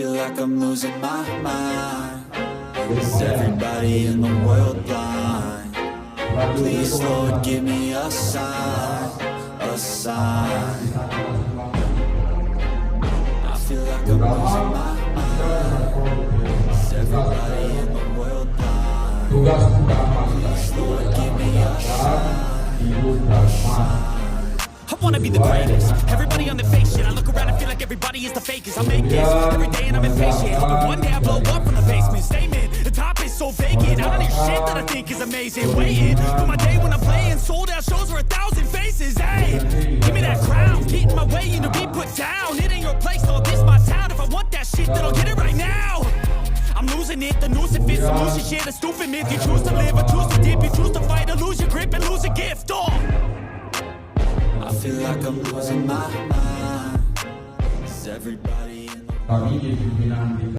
feel like I'm losing my mind. Is everybody in the world blind? Please, Lord, give me a sign, a sign. I feel like I'm losing my mind. Is everybody in the world blind? Please, Lord, give me a sign, a sign. I wanna be the greatest. Everybody on the fake shit. I look around and feel like everybody is the fakest. I make this every day and I'm impatient. Hoping one day I blow up from the basement. Statement, the top is so vacant. I don't hear shit that I think is amazing. Waiting for my day when I'm playing sold out shows for 1,000 faces. Hey, give me that crown. Get in my way and to be put down. It ain't your place, no, this my town. If I want that shit, then I'll get it right now. I'm losing it, the noose it fits, solution shit, a stupid myth. You choose to live or choose to dip. You choose to fight or lose your grip and lose a gift. I feel like I'm losing my mind. Is everybody in the